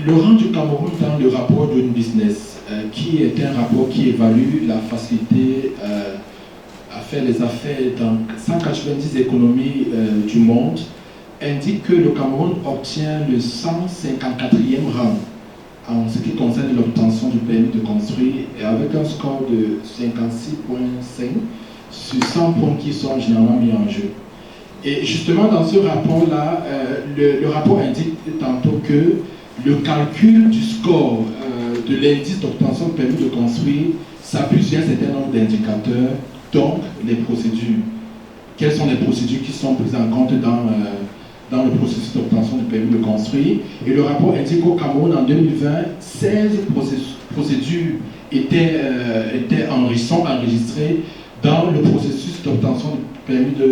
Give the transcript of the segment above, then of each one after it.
Le rang du Cameroun dans le rapport Doing Business, qui est un rapport qui évalue la facilité à faire les affaires dans 190 économies du monde, indique que le Cameroun obtient le 154e rang en ce qui concerne l'obtention du permis de construire, et avec un score de 56,5 sur 100 points qui sont généralement mis en jeu. Et justement, dans ce rapport-là, le rapport indique tantôt que le calcul du score de l'indice d'obtention de permis de construire s'appuie sur un certain nombre d'indicateurs, donc les procédures. Quelles sont les procédures qui sont prises en compte dans le processus d'obtention du permis de construire? Et le rapport indique qu'au Cameroun, en 2020, 16 procédures étaient enregistrées dans le processus d'obtention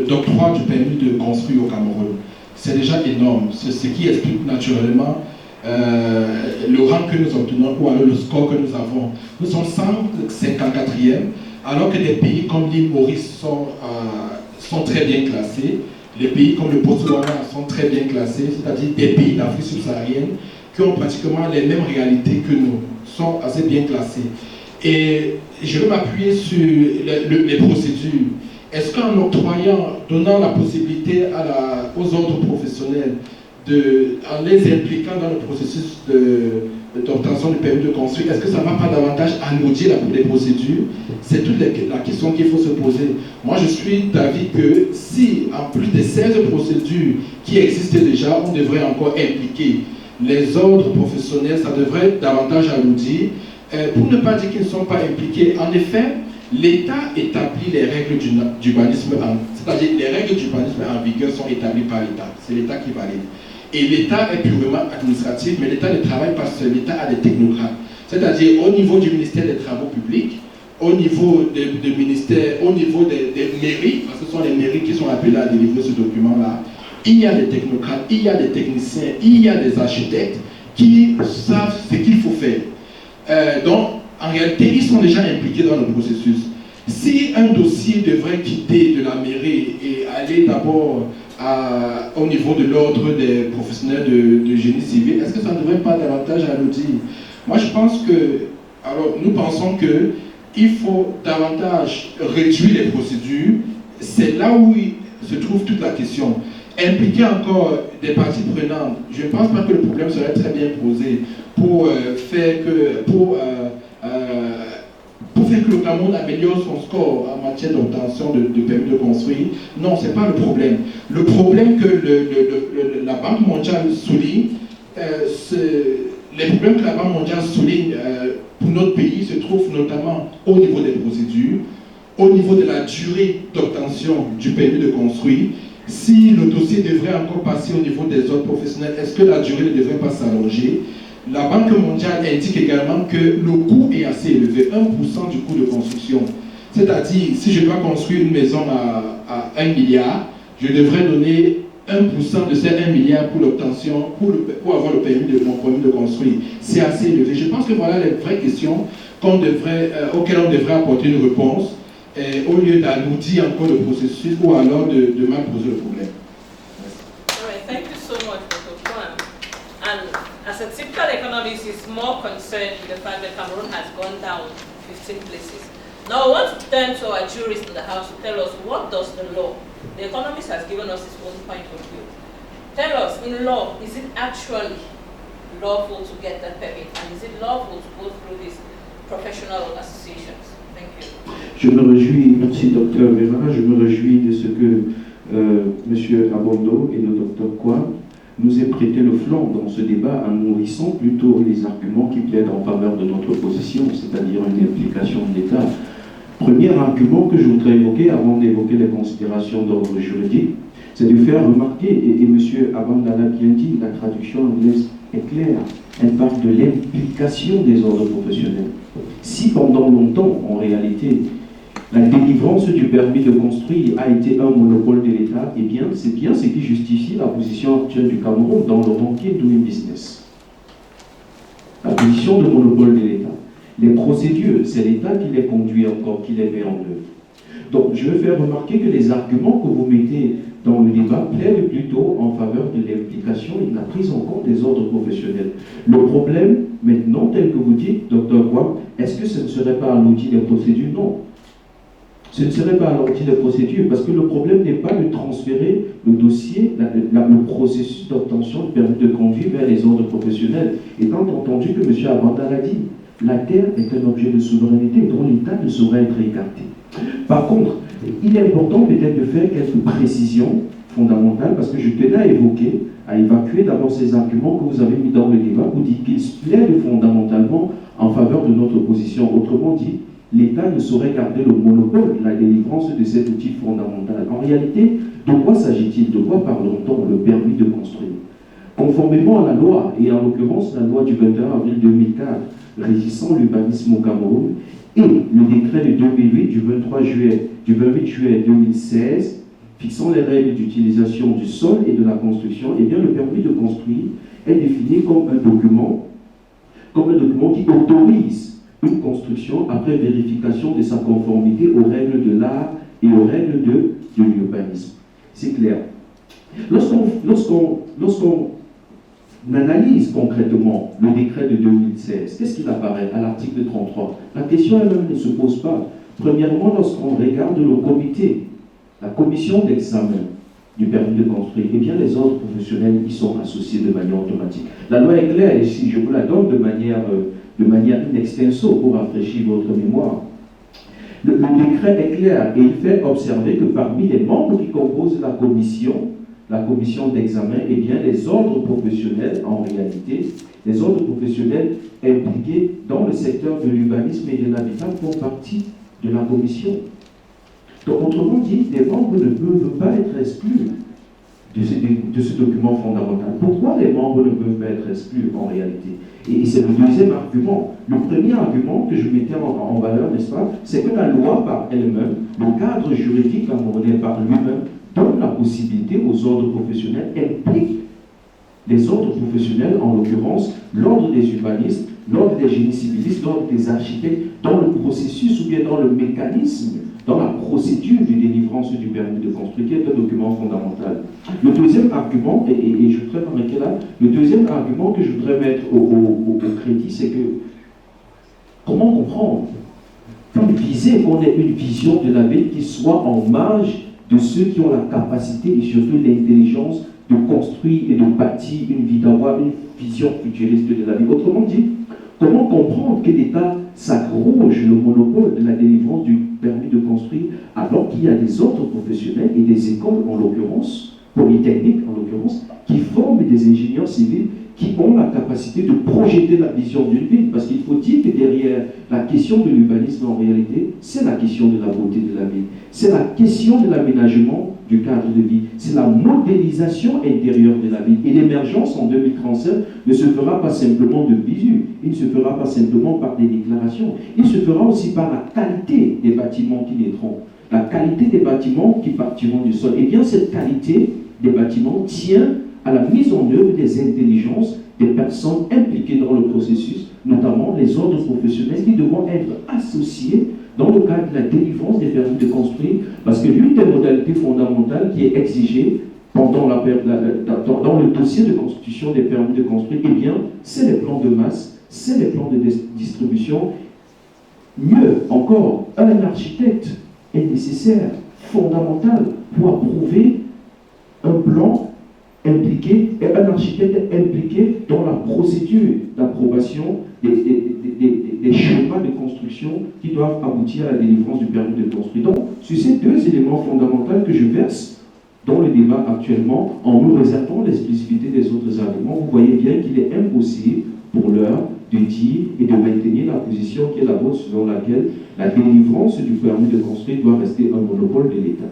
d'octroi du permis de construire au Cameroun. C'est déjà énorme, c'est ce qui explique naturellement le rang que nous obtenons ou alors le score que nous avons. Nous sommes 154e, alors que des pays comme l'île Maurice sont très bien classés. Les pays comme le Botswana sont très bien classés, c'est-à-dire des pays d'Afrique subsaharienne qui ont pratiquement les mêmes réalités que nous, sont assez bien classés. Et je veux m'appuyer sur les procédures. Est-ce qu'en octroyant, donnant la possibilité aux autres professionnels, en les impliquant dans le processus d'obtention du permis de construire, est-ce que ça ne va pas davantage alourdir les procédures? C'est toute la question qu'il faut se poser. Moi, je suis d'avis que si, en plus des 16 procédures qui existent déjà, on devrait encore impliquer les autres professionnels, ça devrait davantage alourdir. Pour ne pas dire qu'ils ne sont pas impliqués, en effet, l'État établit les règles d'urbanisme, c'est-à-dire les règles d'urbanisme en vigueur sont établies par l'État. C'est l'État qui valide. Et l'État est purement administratif, mais l'État ne travaille pas seul, l'État a des technocrates. C'est-à-dire au niveau du ministère des Travaux publics, au niveau des ministères, au niveau des mairies, parce que ce sont les mairies qui sont appelées à délivrer ce document-là, il y a des technocrates, il y a des techniciens, il y a des architectes qui savent ce qu'il faut faire. Donc, en réalité, ils sont déjà impliqués dans le processus. Si un dossier devrait quitter de la mairie et aller d'abord au niveau de l'ordre des professionnels de génie civil, est-ce que ça ne devrait pas davantage alourdir? Moi, je pense que, alors, nous pensons qu'il faut davantage réduire les procédures. C'est là où se trouve toute la question. Impliquer encore des parties prenantes, je ne pense pas que le problème serait très bien posé pour faire que le Cameroun améliore son score en matière d'obtention de permis de construire. Non, ce n'est pas le problème. Le problème que la Banque mondiale souligne, les problèmes que la Banque mondiale souligne pour notre pays se trouvent notamment au niveau des procédures, au niveau de la durée d'obtention du permis de construire. Si le dossier devrait encore passer au niveau des autres professionnels, est-ce que la durée ne devrait pas s'allonger? La Banque mondiale indique également que le coût est assez élevé, 1% du coût de construction. C'est-à-dire, si je dois construire une maison à 1 milliard, je devrais donner 1% de ces 1 milliard pour l'obtention, pour avoir mon permis de construire. C'est assez élevé. Je pense que voilà les vraies questions auxquelles on devrait apporter une réponse, au lieu d'alourdir encore le processus ou alors de mal poser le problème. All right, thank you so much, Dr. Kwan. And as a typical economist, is more concerned with the fact that Cameroon has gone down 15 places. Now, I want to turn to our jurist in the House to tell us what does the law. The economist has given us his own point of view. Tell us, in law, is it actually lawful to get that permit, and is it lawful to go through these professional associations? Thank you. Je me réjouis, merci Dr Vera, je me réjouis de ce que M. Abondo et le Dr Kwan nous aient prêté le flanc dans ce débat en nourrissant plutôt les arguments qui plaident en faveur de notre position, c'est-à-dire une implication de l'État. Premier argument que je voudrais évoquer avant d'évoquer les considérations d'ordre juridique, c'est de faire remarquer, et M. Abanda l'a bien dit, la traduction anglaise est claire, elle parle de l'implication des ordres professionnels. Si pendant longtemps, en réalité, la délivrance du permis de construire a été un monopole de l'État, eh bien, c'est bien ce qui justifie la position actuelle du Cameroun dans le ranking Doing Business. La position de monopole de l'État. Les procédures, c'est l'État qui les conduit encore, qui les met en œuvre. Donc, je veux faire remarquer que les arguments que vous mettez dans le débat, plaide plutôt en faveur de l'implication et de la prise en compte des ordres professionnels. Le problème, maintenant, tel que vous dites, Dr. Kwam, est-ce que ce ne serait pas un outil de procédure? Non. Ce ne serait pas un outil de procédure, parce que le problème n'est pas de transférer le dossier, le processus d'obtention de permis de conduire vers les ordres professionnels. Étant entendu que M. Abanda l'a dit, la terre est un objet de souveraineté dont l'État ne saurait être écarté. Par contre, il est important peut-être de faire quelques précisions fondamentales, parce que je tenais à évoquer, à évacuer d'abord ces arguments que vous avez mis dans le débat pour dire qu'ils plaident fondamentalement en faveur de notre position. Autrement dit, l'État ne saurait garder le monopole de la délivrance de cet outil fondamental. En réalité, de quoi s'agit-il? De quoi parlons-on? Le permis de construire. Conformément à la loi, et en l'occurrence la loi du 21 avril 2004 régissant l'urbanisme au Cameroun, et le décret de 2008 du 28 juillet 2016 fixant les règles d'utilisation du sol et de la construction, eh bien le permis de construire est défini comme un document qui autorise une construction après vérification de sa conformité aux règles de l'art et aux règles de l'urbanisme. C'est clair. Lorsqu'on analyse concrètement le décret de 2016, qu'est-ce qu'il apparaît à l'article 33? La question elle-même ne se pose pas. Premièrement, lorsqu'on regarde le comité, la commission d'examen du permis de construire, eh bien les ordres professionnels y sont associés de manière automatique. La loi est claire, et si je vous la donne de manière in extenso pour rafraîchir votre mémoire. Le décret est clair et il fait observer que parmi les membres qui composent la commission d'examen, eh bien les ordres professionnels, en réalité, les ordres professionnels impliqués dans le secteur de l'urbanisme et de l'habitat font partie de la commission. Donc, autrement dit, les membres ne peuvent pas être exclus de ce document fondamental. Pourquoi les membres ne peuvent pas être exclus en réalité? Et c'est le deuxième argument. Le premier argument que je mettais en valeur, n'est-ce pas, c'est que la loi par elle-même, le cadre juridique camerounais par lui-même, donne la possibilité aux ordres professionnels, implique les ordres professionnels, en l'occurrence l'ordre des urbanistes, l'ordre des génies civilistes, l'ordre des architectes, dans le processus ou bien dans le mécanisme, dans la procédure de délivrance du permis de construire, qui est un document fondamental. Le deuxième argument, et je voudrais m'arrêter là, le deuxième argument que je voudrais mettre au crédit, c'est que comment comprendre qu'on ait une vision de la ville qui soit en marge de ceux qui ont la capacité et surtout l'intelligence de construire et de bâtir une vie, d'avoir une vision futuriste de la vie. Autrement dit, comment comprendre que l'État s'arroge le monopole de la délivrance du permis de construire alors qu'il y a des ordres professionnels et des écoles, en l'occurrence, polytechniques en l'occurrence, qui forment des ingénieurs civils qui ont la capacité de projeter la vision d'une ville. Parce qu'il faut dire que derrière la question de l'urbanisme, en réalité, c'est la question de la beauté de la ville. C'est la question de l'aménagement du cadre de vie. C'est la modélisation intérieure de la ville. Et l'émergence en 2037 ne se fera pas simplement de visu. Il ne se fera pas simplement par des déclarations. Il se fera aussi par la qualité des bâtiments qui naîtront. La qualité des bâtiments qui partiront du sol. Et bien cette qualité des bâtiments tient à la mise en œuvre des intelligences des personnes impliquées dans le processus, notamment les ordres professionnels qui devront être associés dans le cadre de la délivrance des permis de construire, parce que l'une des modalités fondamentales qui est exigée dans le dossier de constitution des permis de construire, eh bien, c'est les plans de masse, c'est les plans de distribution. Mieux encore, un architecte est nécessaire, fondamental, pour approuver un plan impliqué, et un architecte impliqué dans la procédure d'approbation des schémas de construction qui doivent aboutir à la délivrance du permis de construire. Donc, sur ces deux éléments fondamentaux que je verse dans le débat actuellement, en nous réservant l'exclusivité des autres arguments, vous voyez bien qu'il est impossible pour l'heure de dire et de maintenir la position qui est la vôtre selon laquelle la délivrance du permis de construire doit rester un monopole de l'État.